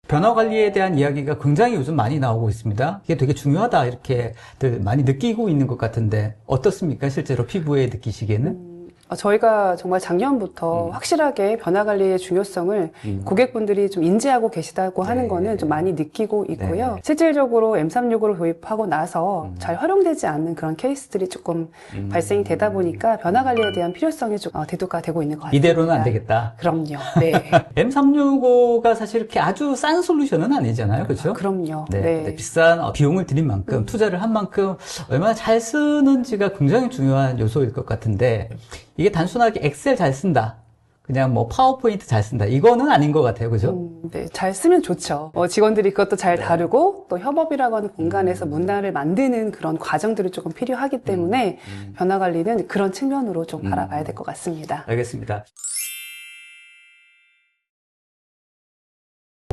변화 관리에 대한 이야기가 굉장히 요즘 많이 나오고 있습니다. 이게 되게 중요하다 이렇게들 많이 느끼고 있는 것 같은데 어떻습니까? 실제로 피부에 느끼시기에는? 저희가 정말 작년부터 확실하게 변화관리의 중요성을 고객분들이 좀 인지하고 계시다고 하는 거는 좀 많이 느끼고 있고요. 실질적으로 M365를 도입하고 나서 잘 활용되지 않는 그런 케이스들이 조금 발생이 되다 보니까 변화관리에 대한 필요성이 좀 대두가 되고 있는 것 같습니다. 이대로는 안 되겠다. 그럼요. 네. M365가 사실 이렇게 아주 싼 솔루션은 아니잖아요. 그렇죠? 그럼요. 네. 네. 네. 비싼 비용을 들인 만큼 투자를 한 만큼 얼마나 잘 쓰는지가 굉장히 중요한 요소일 것 같은데 이게 단순하게 엑셀 잘 쓴다. 그냥 뭐 파워포인트 잘 쓴다. 이거는 아닌 것 같아요. 그죠? 네, 잘 쓰면 좋죠. 직원들이 그것도 잘 다루고 또 협업이라고 하는 공간에서 문화를 만드는 그런 과정들이 조금 필요하기 때문에 변화 관리는 그런 측면으로 좀 바라봐야 될 것 같습니다. 알겠습니다.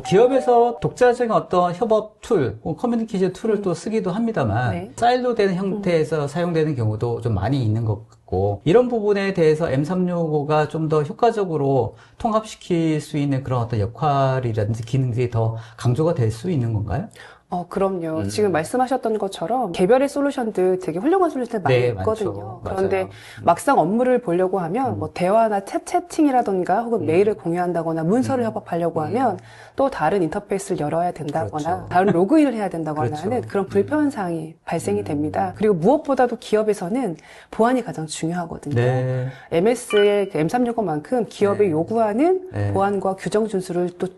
기업에서 독자적인 어떤 협업 툴, 커뮤니케이션 툴을 또 쓰기도 합니다만 네. 사일로 되는 형태에서 사용되는 경우도 좀 많이 있는 것 같고 이런 부분에 대해서 M365가 좀 더 효과적으로 통합시킬 수 있는 그런 어떤 역할이라든지 기능들이 더 강조가 될 수 있는 건가요? 그럼요. 지금 말씀하셨던 것처럼 개별의 솔루션들 되게 훌륭한 솔루션들 많이 네, 있거든요. 많죠. 그런데 맞아요. 막상 업무를 보려고 하면 뭐 대화나 채팅이라던가 혹은 메일을 공유한다거나 문서를 협업하려고 하면 또 다른 인터페이스를 열어야 된다거나 그렇죠. 다른 로그인을 해야 된다거나 그렇죠. 하는 그런 불편사항이 발생이 됩니다. 그리고 무엇보다도 기업에서는 보안이 가장 중요하거든요. 네. MS의 M365만큼 기업이 네. 요구하는 네. 보안과 규정 준수를 또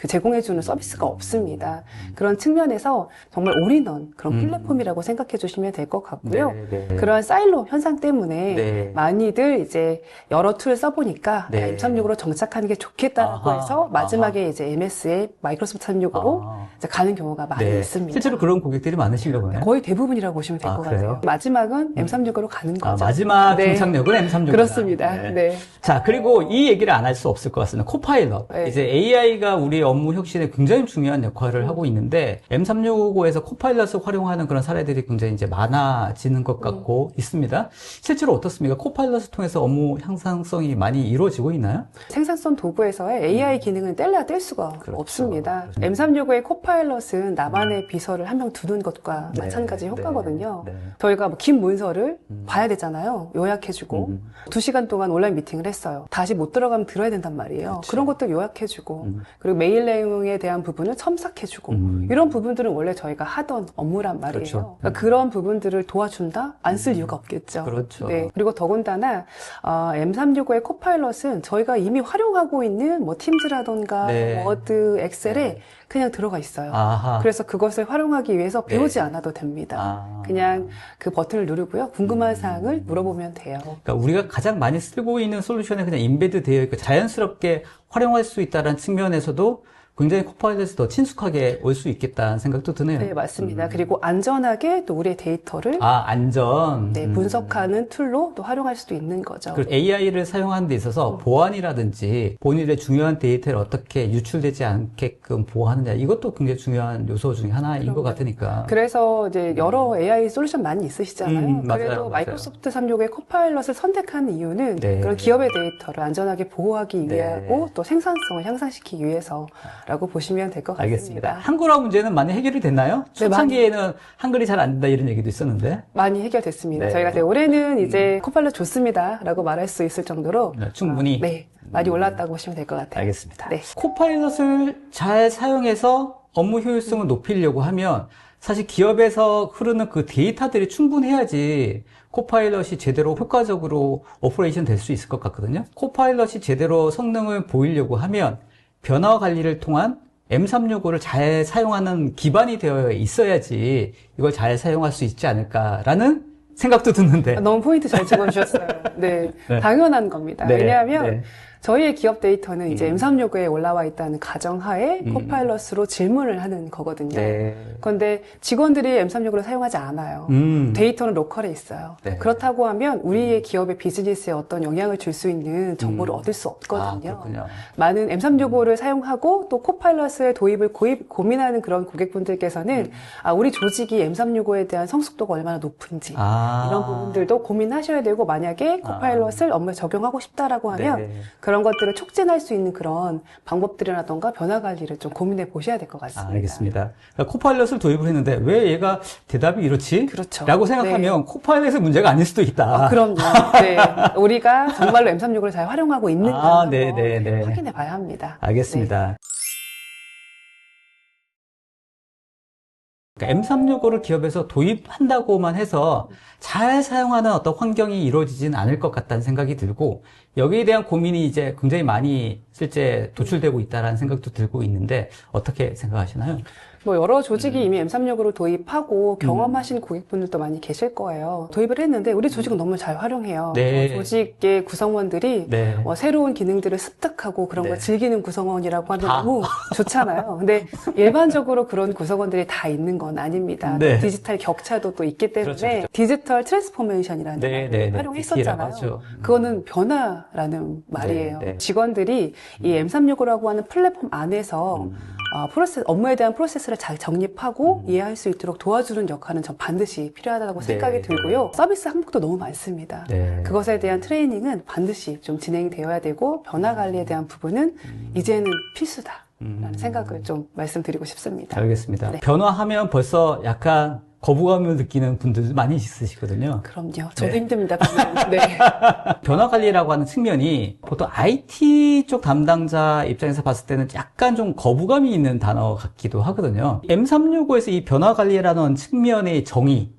제공해주는 서비스가 없습니다. 그런 측면에서 정말 올인원 그런 플랫폼이라고 생각해 주시면 될 것 같고요. 네, 네. 그러한 사일로 현상 때문에 네. 많이들 이제 여러 툴을 써보니까 네. M365로 정착하는 게 좋겠다라고 아하, 해서 마지막에 이제 MS의 마이크로소프트 365로 이제 가는 경우가 많이 네. 있습니다. 실제로 그런 고객들이 많으신가 보네요. 거의 대부분이라고 보시면 될 것 그래요? 같아요. 마지막은 M365로 가는 거죠. 마지막 네. 정착력은 M365. 그렇습니다. 네. 자, 그리고 이 얘기를 안 할 수 없을 것 같습니다. 코파일럿. 네. 이제 AI가 우리 업무 혁신에 굉장히 중요한 역할을 하고 있는데, M365에서 코파일럿을 활용하는 그런 사례들이 굉장히 이제 많아지는 것 같고 있습니다. 실제로 어떻습니까? 코파일럿을 통해서 업무 향상성이 많이 이루어지고 있나요? 생산성 도구에서의 AI 기능은 뗄래야 뗄 수가 그렇죠. 없습니다. M365의 코파일럿은 나만의 비서를 한 명 두는 것과 네, 마찬가지 효과거든요. 네. 저희가 뭐 긴 문서를 봐야 되잖아요. 요약해주고 2시간 동안 온라인 미팅을 했어요. 다시 못 들어가면 들어야 된단 말이에요. 그치. 그런 것도 요약해주고 그리고 메일 내용에 대한 부분을 첨삭해주고 이런 부분들은 원래 저희가 하던 업무란 말이에요. 그렇죠. 그러니까 그런 부분들을 도와준다? 안 쓸 이유가 없겠죠. 그렇죠. 네. 그리고 더군다나 M365의 코파일럿은 저희가 이미 활용하고 있는 뭐 팀즈라던가 네. 워드, 엑셀에 그냥 들어가 있어요. 아하. 그래서 그것을 활용하기 위해서 네. 배우지 않아도 됩니다. 그냥 그 버튼을 누르고요. 궁금한 사항을 물어보면 돼요. 그러니까 우리가 가장 많이 쓰고 있는 솔루션에 그냥 임베드 되어 있고 자연스럽게 활용할 수 있다는 측면에서도 굉장히 코파일럿이 더 친숙하게 올 수 있겠다는 생각도 드네요. 네, 맞습니다. 그리고 안전하게 또 우리의 데이터를 안전. 네, 분석하는 툴로 또 활용할 수도 있는 거죠. 그리고 AI를 사용하는 데 있어서 보안이라든지 본인의 중요한 데이터를 어떻게 유출되지 않게끔 보호하느냐 이것도 굉장히 중요한 요소 중에 하나인 것 같으니까. 그래서 이제 여러 AI 솔루션 많이 있으시잖아요. 맞아요, 그래도 맞아요. 마이크로소프트 365의 코파일럿을 선택하는 이유는 네. 그런 기업의 데이터를 안전하게 보호하기 네. 위하고 또 생산성을 향상시키기 위해서라고 보시면 될 것 같습니다. 알겠습니다. 한글화 문제는 많이 해결이 됐나요? 네, 초창기에는 한글이 잘 안 된다 이런 얘기도 있었는데. 많이 해결됐습니다. 네. 저희가 이제 올해는 이제 코파일럿 좋습니다라고 말할 수 있을 정도로 충분히. 네, 많이 올랐다고 보시면 될 것 같아요. 알겠습니다. 네. 코파일럿을 잘 사용해서 업무 효율성을 높이려고 하면 사실 기업에서 흐르는 그 데이터들이 충분해야지 코파일럿이 제대로 효과적으로 오퍼레이션 될 수 있을 것 같거든요. 코파일럿이 제대로 성능을 보이려고 하면 변화 관리를 통한 M365를 잘 사용하는 기반이 되어 있어야지 이걸 잘 사용할 수 있지 않을까라는 생각도 드는데. 너무 포인트 잘 집어주셨어요. 네, 네. 당연한 겁니다. 네, 왜냐하면 네. 저희의 기업 데이터는 이제 M365에 올라와 있다는 가정하에 코파일럿으로 질문을 하는 거거든요. 네. 그런데 직원들이 M365를 사용하지 않아요. 데이터는 로컬에 있어요. 네. 그렇다고 하면 우리의 기업의 비즈니스에 어떤 영향을 줄 수 있는 정보를 얻을 수 없거든요. 그렇군요. 많은 M365를 사용하고 또 코파일럿의 도입을 고민하는 그런 고객분들께서는 우리 조직이 M365에 대한 성숙도가 얼마나 높은지 이런 부분들도 고민하셔야 되고 만약에 코파일럿을 업무에 적용하고 싶다라고 하면 네. 그런 것들을 촉진할 수 있는 그런 방법들이라던가 변화 관리를 좀 고민해 보셔야 될 것 같습니다. 알겠습니다. 그러니까 코파일럿을 도입을 했는데 왜 얘가 대답이 이렇지? 그렇죠. 라고 생각하면 코파일럿의 문제가 아닐 수도 있다. 그럼요. 네. 우리가 정말로 M365를 잘 활용하고 있는가 한번 네. 확인해 봐야 합니다. 알겠습니다. 그러니까 M365를 기업에서 도입한다고만 해서 잘 사용하는 어떤 환경이 이루어지진 않을 것 같다는 생각이 들고, 여기에 대한 고민이 이제 굉장히 많이 실제 도출되고 있다는 생각도 들고 있는데, 어떻게 생각하시나요? 뭐 여러 조직이 이미 M365를 도입하고 경험하신 고객분들도 많이 계실 거예요. 도입을 했는데 우리 조직은 너무 잘 활용해요. 네. 조직의 구성원들이 네. 새로운 기능들을 습득하고 그런 네. 걸 즐기는 구성원이라고 하면 다. 너무 좋잖아요. 근데 일반적으로 그런 구성원들이 다 있는 건 아닙니다. 네. 디지털 격차도 또 있기 때문에 그렇죠. 디지털 트랜스포메이션이라는 네, 말을 네. 활용했었잖아요. 하죠. 그거는 변화라는 말이에요. 네. 직원들이 이 M365라고 하는 플랫폼 안에서 업무에 대한 프로세스를 잘 정립하고 이해할 수 있도록 도와주는 역할은 전 반드시 필요하다고 생각이 들고요. 서비스 항목도 너무 많습니다. 네. 그것에 대한 트레이닝은 반드시 좀 진행되어야 되고 변화 관리에 대한 부분은 이제는 필수다라는 생각을 좀 말씀드리고 싶습니다. 알겠습니다. 네. 변화하면 벌써 약간 거부감을 느끼는 분들 많이 있으시거든요. 그럼요. 저도 네. 힘듭니다. 방금. 네. 변화 관리라고 하는 측면이 보통 IT 쪽 담당자 입장에서 봤을 때는 약간 좀 거부감이 있는 단어 같기도 하거든요. M365에서 이 변화 관리라는 측면의 정의는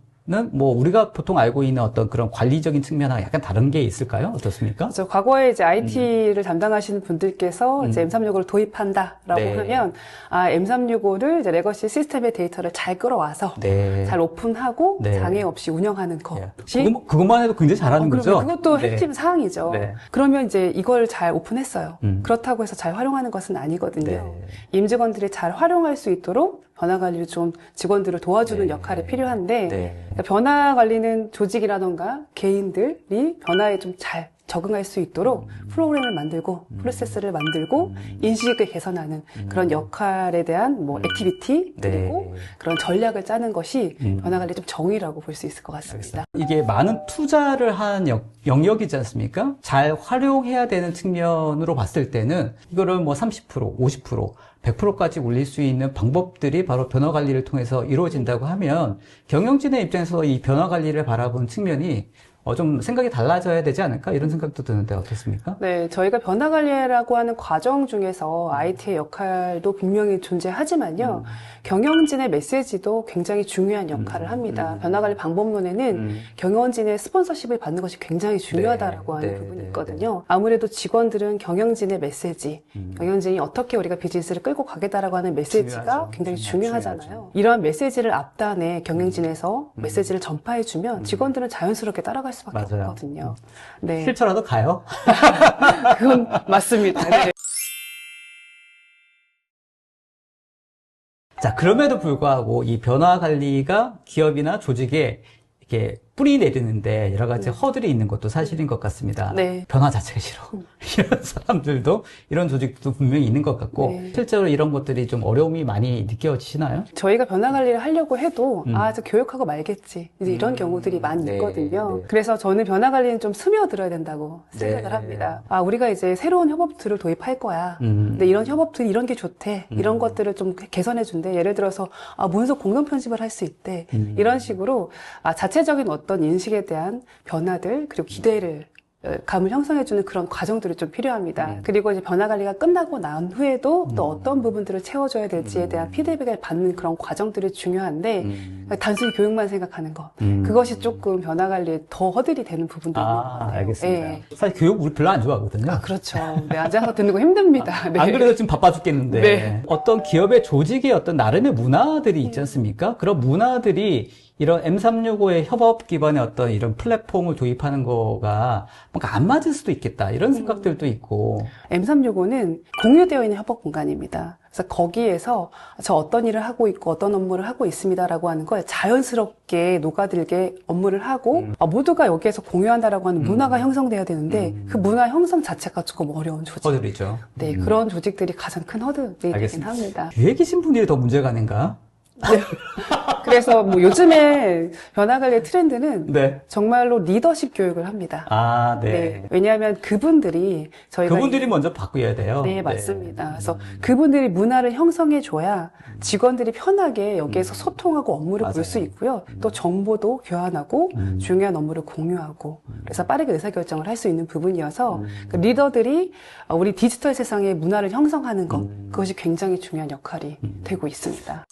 뭐 우리가 보통 알고 있는 어떤 그런 관리적인 측면하고 약간 다른 게 있을까요? 어떻습니까? 그래서 과거에 이제 IT를 담당하시는 분들께서 이제 M365를 도입한다라고 네. 하면 M365를 이제 레거시 시스템의 데이터를 잘 끌어와서 네. 잘 오픈하고 네. 장애 없이 운영하는 것이 그것만 해도 굉장히 잘하는 거죠? 그것도 네. 핵심 사항이죠. 네. 그러면 이제 이걸 잘 오픈했어요. 음. 그렇다고 해서 잘 활용하는 것은 아니거든요. 네. 임직원들이 잘 활용할 수 있도록 변화 관리를 좀 직원들을 도와주는 네. 역할이 필요한데 네. 그러니까 변화 관리는 조직이라던가 개인들이 변화에 좀 잘 적응할 수 있도록 프로그램을 만들고 프로세스를 만들고 인식을 개선하는 그런 역할에 대한 뭐 액티비티 그리고 네. 그런 전략을 짜는 것이 변화 관리 좀 정의라고 볼 수 있을 것 같습니다. 이게 많은 투자를 한 영역이지 않습니까? 잘 활용해야 되는 측면으로 봤을 때는 이거를 뭐 30%, 50%, 100%까지 올릴 수 있는 방법들이 바로 변화 관리를 통해서 이루어진다고 하면 경영진의 입장에서 이 변화 관리를 바라보는 측면이 좀 생각이 달라져야 되지 않을까? 이런 생각도 드는데 어떻습니까? 네, 저희가 변화 관리라고 하는 과정 중에서 IT의 역할도 분명히 존재하지만요. 경영진의 메시지도 굉장히 중요한 역할을 합니다. 변화 관리 방법론에는 경영진의 스폰서십을 받는 것이 굉장히 중요하다라고 하는 부분이 있거든요. 아무래도 직원들은 경영진의 메시지, 경영진이 어떻게 우리가 비즈니스를 끌고 가겠다라고 하는 메시지가 중요하죠. 굉장히 중요하죠. 중요하잖아요. 이러한 메시지를 앞단에 경영진에서 메시지를 전파해주면 직원들은 자연스럽게 따라갈 수밖에 맞아요. 없거든요. 네, 실처라도 가요? 그건 맞습니다. 네. 자, 그럼에도 불구하고 이 변화 관리가 기업이나 조직에 이렇게 뿌리 내리는데 여러 가지 허들이 있는 것도 사실인 것 같습니다. 네. 변화 자체가 싫어. 이런 사람들도, 이런 조직도 분명히 있는 것 같고, 네. 실제로 이런 것들이 좀 어려움이 많이 느껴지시나요? 저희가 변화 관리를 하려고 해도 저 교육하고 말겠지 이제 이런 경우들이 많이 네, 있거든요. 네. 그래서 저는 변화 관리는 좀 스며들어야 된다고 생각을 네. 합니다. 우리가 이제 새로운 협업툴을 도입할 거야. 근데 이런 협업툴 이런 게 좋대. 이런 것들을 좀 개선해 준대. 예를 들어서 문서 공동 편집을 할 수 있대. 이런 식으로 자체적인 어떤 인식에 대한 변화들 그리고 기대를 감을 형성해주는 그런 과정들이 좀 필요합니다. 그리고 이제 변화 관리가 끝나고 난 후에도 또 어떤 부분들을 채워줘야 될지에 대한 피드백을 받는 그런 과정들이 중요한데 단순히 교육만 생각하는 것 그것이 조금 변화 관리에 더 허들이 되는 부분들인 것 같아요. 알겠습니다. 예. 사실 교육 우리 별로 안 좋아하거든요. 그렇죠. 네, 앉아서 듣는 거 힘듭니다. 네. 안 그래도 지금 바빠 죽겠는데 네. 어떤 기업의 조직의 어떤 나름의 문화들이 있지 않습니까? 그런 문화들이 이런 M365의 협업 기반의 어떤 이런 플랫폼을 도입하는 거가 뭔가 안 맞을 수도 있겠다 이런 생각들도 있고 M365는 공유되어 있는 협업 공간입니다. 그래서 거기에서 저 어떤 일을 하고 있고 어떤 업무를 하고 있습니다라고 하는 걸 자연스럽게 녹아들게 업무를 하고 모두가 여기에서 공유한다라고 하는 문화가 형성돼야 되는데 그 문화 형성 자체가 조금 어려운 조직. 허들이죠. 네, 그런 조직들이 가장 큰 허들이 되긴 알겠습니다. 합니다. 뒤에 계신 분들이 더 문제가 아닌가? 그래서 뭐 요즘에 변화관리 트렌드는 네. 정말로 리더십 교육을 합니다. 아, 네. 네. 왜냐하면 그분들이 저희가 그분들이 먼저 바꾸어야 돼요. 네, 맞습니다. 그래서 그분들이 문화를 형성해줘야 직원들이 편하게 여기에서 소통하고 업무를 볼 수 맞아요. 있고요. 또 정보도 교환하고 중요한 업무를 공유하고 그래서 빠르게 의사결정을 할 수 있는 부분이어서 그 리더들이 우리 디지털 세상의 문화를 형성하는 것 그것이 굉장히 중요한 역할이 되고 있습니다.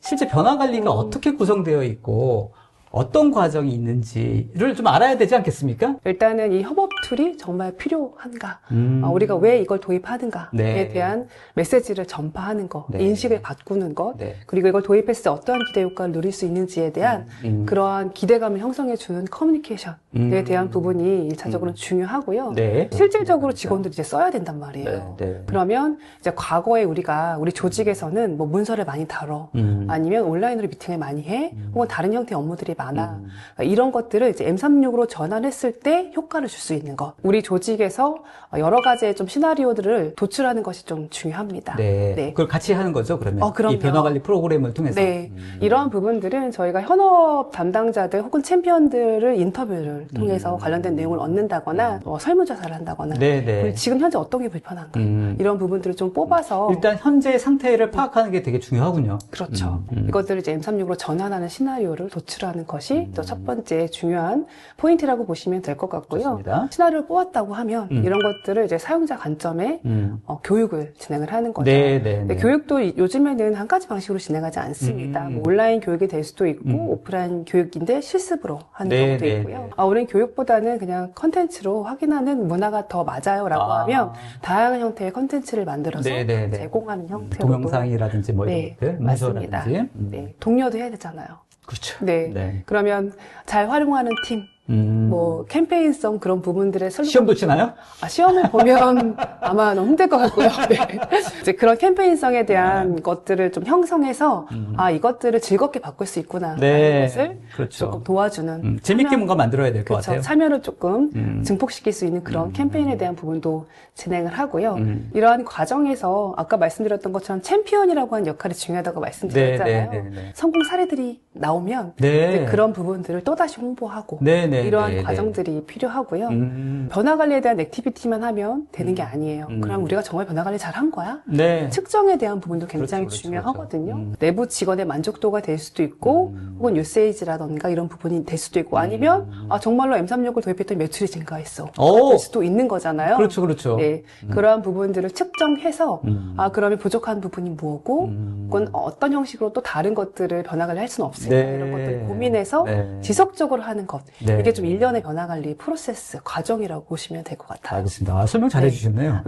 실제 변화 관리가 어떻게 구성되어 있고 어떤 과정이 있는지를 좀 알아야 되지 않겠습니까? 일단은 이 협업 툴이 정말 필요한가? 우리가 왜 이걸 도입하는가에 네. 대한 메시지를 전파하는 것, 네. 인식을 바꾸는 것, 네. 그리고 이걸 도입했을 때 어떠한 기대 효과를 누릴 수 있는지에 대한 그러한 기대감을 형성해주는 커뮤니케이션에 대한 부분이 1차적으로 중요하고요. 네. 실질적으로 직원들이 이제 써야 된단 말이에요. 네. 그러면 이제 과거에 우리 조직에서는 뭐 문서를 많이 다뤄, 아니면 온라인으로 미팅을 많이 해, 혹은 다른 형태의 업무들이 많아. 이런 것들을 이제 M365로 전환했을 때 효과를 줄 수 있는 것. 우리 조직에서 여러 가지의 좀 시나리오들을 도출하는 것이 좀 중요합니다. 네. 그걸 같이 하는 거죠, 그러면? 그럼요. 이 변화 관리 프로그램을 통해서. 네. 이러한 부분들은 저희가 현업 담당자들 혹은 챔피언들을 인터뷰를 통해서 관련된 내용을 얻는다거나 설문조사를 한다거나 그리고 지금 현재 어떤 게 불편한가 이런 부분들을 좀 뽑아서 일단 현재 상태를 파악하는 게 되게 중요하군요. 그렇죠. 이것들을 이제 M365로 전환하는 시나리오를 도출하는 것이 또 첫 번째 중요한 포인트라고 보시면 될 것 같고요. 좋습니다. 시나리오를 뽑았다고 하면 이런 것들을 이제 사용자 관점에 교육을 진행을 하는 거죠. 근데 교육도 요즘에는 한 가지 방식으로 진행하지 않습니다. 뭐 온라인 교육이 될 수도 있고 오프라인 교육인데 실습으로 하는 경우도 있고요. 우리는 교육보다는 그냥 컨텐츠로 확인하는 문화가 더 맞아요 라고 하면 다양한 형태의 컨텐츠를 만들어서 제공하는 형태로 동영상이라든지 뭐 이런 것들, 맞습니다. 동료도 해야 되잖아요. 그렇죠. 그러면 잘 활용하는 팀, 뭐 캠페인성 그런 부분들의 시험도 치나요? 시험을 보면 아마 너무 힘들 것 같고요. 이제 그런 캠페인성에 대한 것들을 좀 형성해서 이것들을 즐겁게 바꿀 수 있구나 하는 것을 조금 도와주는 재밌게 뭔가 만들어야 될 것 같아요. 참여를 조금 증폭시킬 수 있는 그런 캠페인에 대한 부분도 진행을 하고요. 이러한 과정에서 아까 말씀드렸던 것처럼 챔피언이라고 하는 역할이 중요하다고 말씀드렸잖아요. 성공 사례들이 나오면 이제 그런 부분들을 또다시 홍보하고 이러한 과정들이 필요하고요. 변화 관리에 대한 액티비티만 하면 되는 게 아니에요. 그럼 우리가 정말 변화 관리 잘 한 거야? 측정에 대한 부분도 굉장히 중요하거든요. 내부 직원의 만족도가 될 수도 있고 혹은 유세이지라던가 이런 부분이 될 수도 있고 아니면 정말로 M365를 도입했더니 매출이 증가했어. 될 수도 있는 거잖아요. 그렇죠. 그러한 부분들을 측정해서 그러면 부족한 부분이 뭐고 혹은 어떤 형식으로 또 다른 것들을 변화 관리할 수는 없을까 이런 것들을 고민해서 지속적으로 하는 것. 이게 좀 일련의 변화관리 프로세스, 과정이라고 보시면 될 것 같아요. 알겠습니다. 설명 잘 해주셨네요.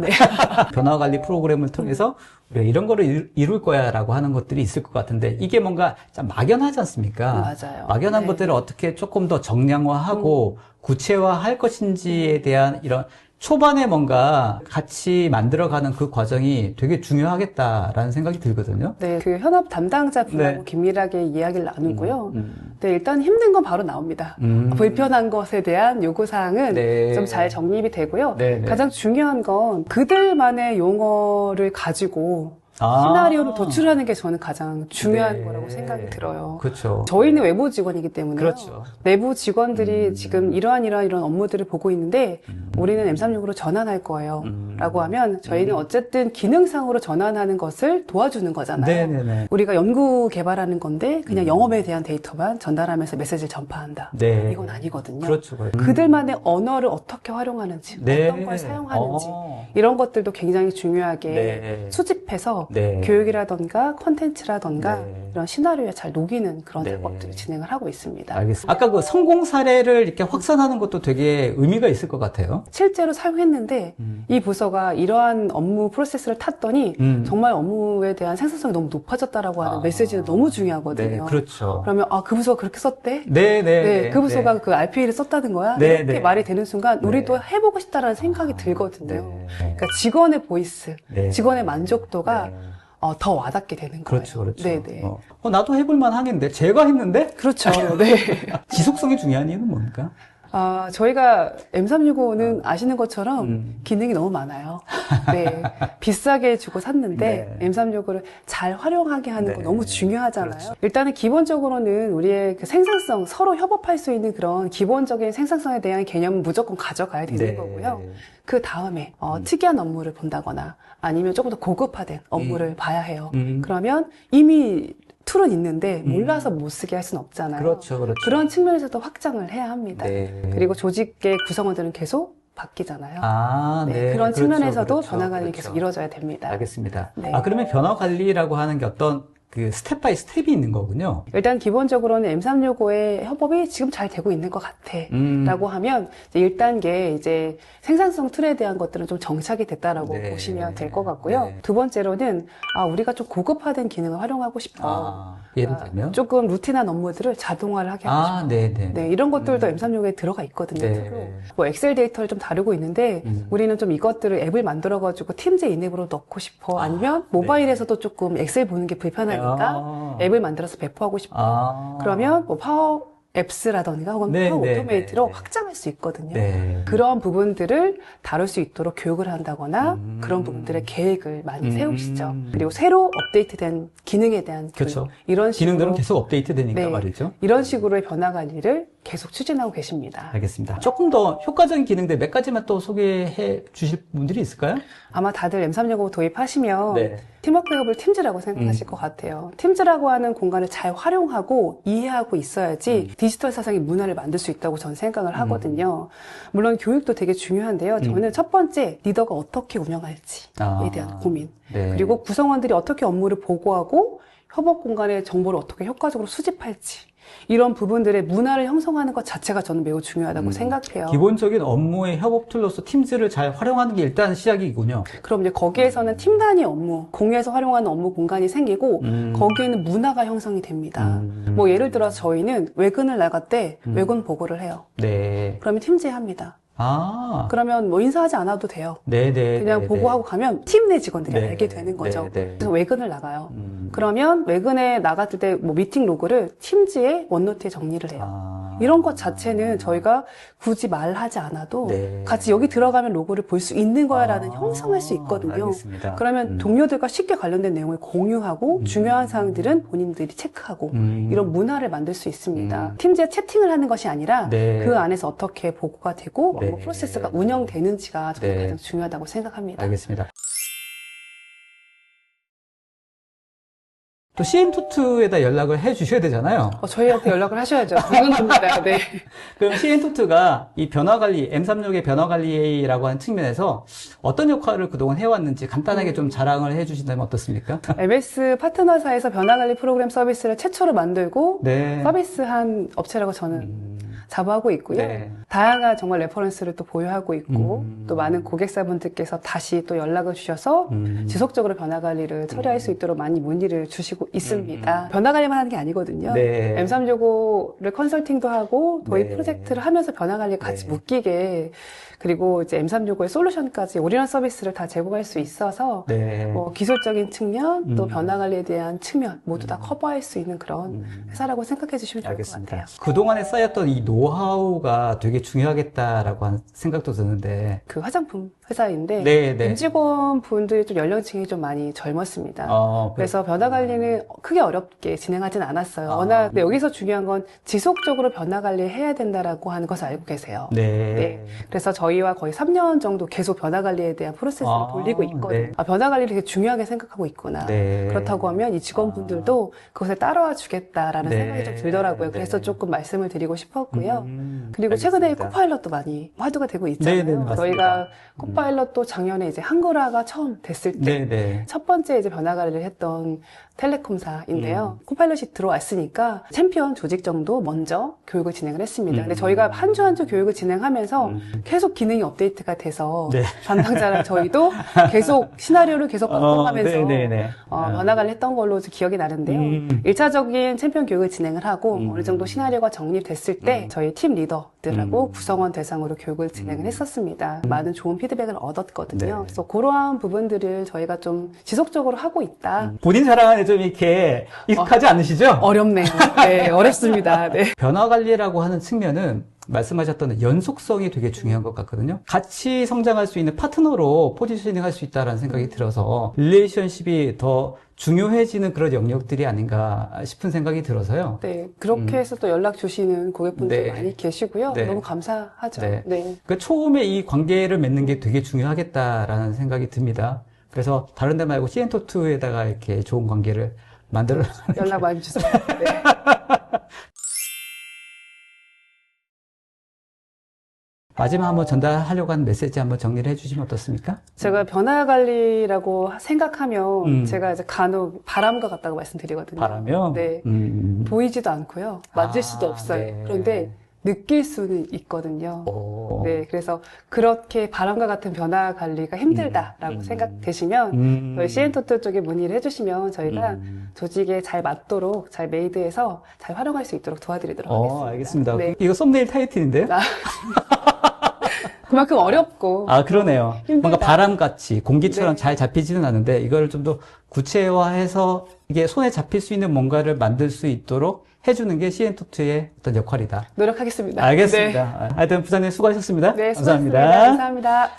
변화관리 프로그램을 통해서 우리가 이런 거를 이룰 거야 라고 하는 것들이 있을 것 같은데 이게 뭔가 좀 막연하지 않습니까? 맞아요. 막연한 것들을 어떻게 조금 더 정량화하고 구체화할 것인지에 대한 이런 초반에 뭔가 같이 만들어가는 그 과정이 되게 중요하겠다라는 생각이 들거든요. 그 현업 담당자 분하고 긴밀하게 이야기를 나누고요. 일단 힘든 건 바로 나옵니다. 불편한 것에 대한 요구사항은 좀 잘 정립이 되고요. 가장 중요한 건 그들만의 용어를 가지고 시나리오를 도출하는 게 저는 가장 중요한 거라고 생각이 들어요. 저희는 외부 직원이기 때문에 내부 직원들이 지금 이런 업무들을 보고 있는데 우리는 M365로 전환할 거예요 라고 하면 저희는 어쨌든 기능상으로 전환하는 것을 도와주는 거잖아요. 우리가 연구 개발하는 건데 그냥 영업에 대한 데이터만 전달하면서 메시지를 전파한다. 이건 아니거든요. 그들만의 언어를 어떻게 활용하는지 어떤 걸 사용하는지 이런 것들도 굉장히 중요하게 수집해서 교육이라던가 콘텐츠라던가 이런 시나리오에 잘 녹이는 그런 작업들을 진행을 하고 있습니다. 알겠습니다. 아까 그 성공 사례를 이렇게 확산하는 것도 되게 의미가 있을 것 같아요. 실제로 사용했는데 이 부서가 이러한 업무 프로세스를 탔더니 정말 업무에 대한 생산성이 너무 높아졌다라고 하는 메시지가 너무 중요하거든요. 그러면 그 부서가 그렇게 썼대? 그 부서가 그 RPA를 썼다는 거야? 이렇게 말이 되는 순간 우리도 해보고 싶다라는 생각이 들거든요. 그러니까 직원의 보이스, 직원의 만족도가 더 와닿게 되는 거예요. 나도 해볼만 하겠는데? 제가 했는데? 그렇죠. 지속성이 중요한 이유는 뭡니까? 저희가 M365는 아시는 것처럼 기능이 너무 많아요. 네. 비싸게 주고 샀는데 네. M365를 잘 활용하게 하는 거 네. 너무 중요하잖아요. 그렇죠. 일단은 기본적으로는 우리의 그 생산성, 서로 협업할 수 있는 그런 기본적인 생산성에 대한 개념은 무조건 가져가야 되는 네. 거고요. 그 다음에 특이한 업무를 본다거나 아니면 조금 더 고급화된 업무를 봐야 해요. 그러면 이미 툴은 있는데 몰라서 못 쓰게 할 수는 없잖아요. 그렇죠, 그렇죠. 그런 측면에서도 확장을 해야 합니다. 네. 그리고 조직의 구성원들은 계속 바뀌잖아요. 네. 네, 그런 그렇죠, 측면에서도 그렇죠, 변화 관리 그렇죠. 계속 이루어져야 됩니다. 알겠습니다. 네. 그러면 변화 관리라고 하는 게 어떤 그 스텝 바이 스텝이 있는 거군요. 일단 기본적으로는 M365의 협업이 지금 잘 되고 있는 것 같아 라고 하면 이제 1단계 이제 생산성 툴에 대한 것들은 좀 정착이 됐다라고 네. 보시면 될 것 같고요. 네. 두 번째로는 우리가 좀 고급화된 기능을 활용하고 싶어. 예를 들면? 조금 루틴한 업무들을 자동화를 하게 하고 싶어. 네네. 네, 이런 것들도 M365에 들어가 있거든요. 네. 툴로. 뭐 엑셀 데이터를 좀 다루고 있는데 우리는 좀 이것들을 앱을 만들어가지고 팀즈 인앱으로 넣고 싶어. 아니면 모바일에서도 조금 엑셀 보는 게 불편하니까 앱을 만들어서 배포하고 싶어. 그러면 뭐 파워 앱스라던가 혹은 네, 파워 네, 오토메이트로 네, 네. 확장할 수 있거든요. 네. 그런 부분들을 다룰 수 있도록 교육을 한다거나 그런 부분들의 계획을 많이 세우시죠. 그리고 새로 업데이트된 기능에 대한 그렇죠. 교육, 이런 식으로 기능들은 계속 업데이트 되니까 네, 말이죠. 이런 식으로의 변화 관리를 계속 추진하고 계십니다. 알겠습니다. 조금 더 효과적인 기능들 몇 가지만 또 소개해 주실 분들이 있을까요? 아마 다들 M365 도입하시면 네. 팀워크 협을 팀즈라고 생각하실 것 같아요. 팀즈라고 하는 공간을 잘 활용하고 이해하고 있어야지 디지털 사상의 문화를 만들 수 있다고 저는 생각을 하거든요. 물론 교육도 되게 중요한데요. 저는 첫 번째 리더가 어떻게 운영할지에 대한 고민. 네. 그리고 구성원들이 어떻게 업무를 보고하고 협업 공간의 정보를 어떻게 효과적으로 수집할지. 이런 부분들의 문화를 형성하는 것 자체가 저는 매우 중요하다고 생각해요. 기본적인 업무의 협업 툴로서 팀즈를 잘 활용하는 게 일단 시작이군요. 그럼 이제 거기에서는 팀 단위 업무, 공유해서 활용하는 업무 공간이 생기고 거기에는 문화가 형성이 됩니다. 뭐 예를 들어서 저희는 외근을 나갈 때 외근 보고를 해요. 네. 그러면 팀즈에 합니다. 아. 그러면 뭐 인사하지 않아도 돼요. 네네. 그냥 보고하고 가면 팀 내 직원들이 네. 알게 되는 거죠. 네. 그래서 외근을 나가요. 그러면 외근에 나갔을 때 뭐 미팅 로그를 팀즈에 원노트에 정리를 해요. 이런 것 자체는 저희가 굳이 말하지 않아도 네. 같이 여기 들어가면 로고를 볼 수 있는 거야라는 형성할 수 있거든요. 알겠습니다. 그러면 동료들과 쉽게 관련된 내용을 공유하고 중요한 사항들은 본인들이 체크하고 이런 문화를 만들 수 있습니다. 팀즈에 채팅을 하는 것이 아니라 네. 그 안에서 어떻게 보고가 되고 네. 업무 프로세스가 운영되는지가 저는 네. 가장 중요하다고 생각합니다. 알겠습니다. 또 CN투투에다 연락을 해 주셔야 되잖아요. 저희한테 연락을 하셔야죠. 당연합니다. 네. 그럼 CN투투가 이 변화관리, M36의 변화관리라고 하는 측면에서 어떤 역할을 그동안 해왔는지 간단하게 좀 자랑을 해 주신다면 어떻습니까? MS 파트너사에서 변화관리 프로그램 서비스를 최초로 만들고 네. 서비스한 업체라고 저는 자부하고 있고요. 네. 다양한 정말 레퍼런스를 또 보유하고 있고 또 많은 고객사분들께서 다시 또 연락을 주셔서 지속적으로 변화관리를 처리할 수 있도록 많이 문의를 주시고 있습니다. 변화관리만 하는 게 아니거든요. 네. M365를 컨설팅도 하고 도입 네. 프로젝트를 하면서 변화관리 같이 네. 묶이게 그리고 이제 M365의 솔루션까지 올인원 서비스를 다 제공할 수 있어서 네. 뭐 기술적인 측면 또 변화관리에 대한 측면 모두 다 커버할 수 있는 그런 회사라고 생각해 주시면 좋을 것 알겠습니다. 같아요. 그동안에 쌓였던 이 노하우가 되게 중요하겠다라고 하는 생각도 드는데. 그 화장품 회사인데 네, 네. 임직원 분들이 좀 연령층이 좀 많이 젊었습니다. 그래서 변화 관리는 크게 어렵게 진행하진 않았어요. 워낙 근데 여기서 중요한 건 지속적으로 변화 관리를 해야 된다라고 하는 것을 알고 계세요. 네. 네. 그래서 저희와 거의 3년 정도 계속 변화 관리에 대한 프로세스를 돌리고 있거든요. 네. 변화 관리를 되게 중요하게 생각하고 있구나. 네. 그렇다고 하면 이 직원분들도 그것에 따라와 주겠다라는 네. 생각이 좀 들더라고요. 그래서 네. 조금 말씀을 드리고 싶었고요. 그리고 최근에 알겠습니다. 코파일럿도 많이 화두가 되고 있잖아요. 네, 네, 맞습니다. 저희가 코파일럿도 작년에 이제 한글화가 처음 됐을 때 네. 첫 번째 이제 변화 관리를 했던 텔레콤사인데요. 코파일럿이 들어왔으니까 챔피언 조직 정도 먼저 교육을 진행을 했습니다. 근데 저희가 한 주 한 주 교육을 진행하면서 계속 기능이 업데이트가 돼서 네. 담당자랑 저희도 계속 시나리오를 계속 바꿔가면서 네. 변화 관리 했던 걸로 기억이 나는데요. 1차적인 챔피언 교육을 진행을 하고 어느 정도 시나리오가 정립됐을 때 저희 팀 리더들하고 구성원 대상으로 교육을 진행을 했었습니다. 많은 좋은 피드백을 얻었거든요. 네. 그래서 그러한 부분들을 저희가 좀 지속적으로 하고 있다. 본인 자랑에 좀 이렇게 익숙하지 않으시죠? 어렵네요. 네, 어렵습니다. 네. 변화 관리라고 하는 측면은 말씀하셨던 연속성이 되게 중요한 것 같거든요. 같이 성장할 수 있는 파트너로 포지셔닝 할 수 있다라는 생각이 들어서 릴레이션십이 더 중요해지는 그런 영역들이 아닌가 싶은 생각이 들어서요. 네, 그렇게 해서 또 연락 주시는 고객분들 네. 많이 계시고요. 네. 너무 감사하죠. 네. 네. 그 처음에 이 관계를 맺는 게 되게 중요하겠다라는 생각이 듭니다. 그래서 다른 데 말고 CN토2에다가 이렇게 좋은 관계를 만들어 연락 많이 주세요. 네. 마지막 한번 전달하려고 하는 메시지 한번 정리를 해주시면 어떻습니까? 제가 변화 관리라고 생각하면 음. 제가 이제 간혹 바람과 같다고 말씀드리거든요. 바라면 네. 보이지도 않고요. 만질 수도 없어요. 네. 그런데 느낄 수는 있거든요. 오. 네, 그래서 그렇게 바람과 같은 변화 관리가 힘들다라고 생각되시면 저희 CN토토 쪽에 문의를 해주시면 저희가 조직에 잘 맞도록 잘 메이드해서 잘 활용할 수 있도록 도와드리도록 하겠습니다. 알겠습니다. 네. 이거 썸네일 타이틀인데요? 그만큼 어렵고 그러네요. 힘들다. 뭔가 바람같이 공기처럼 네. 잘 잡히지는 않는데 이걸 좀 더 구체화해서 이게 손에 잡힐 수 있는 뭔가를 만들 수 있도록 해주는 게 CN토2의 어떤 역할이다. 노력하겠습니다. 알겠습니다. 하여튼 부장님 수고하셨습니다. 네, 감사합니다. 수고하셨습니다. 감사합니다.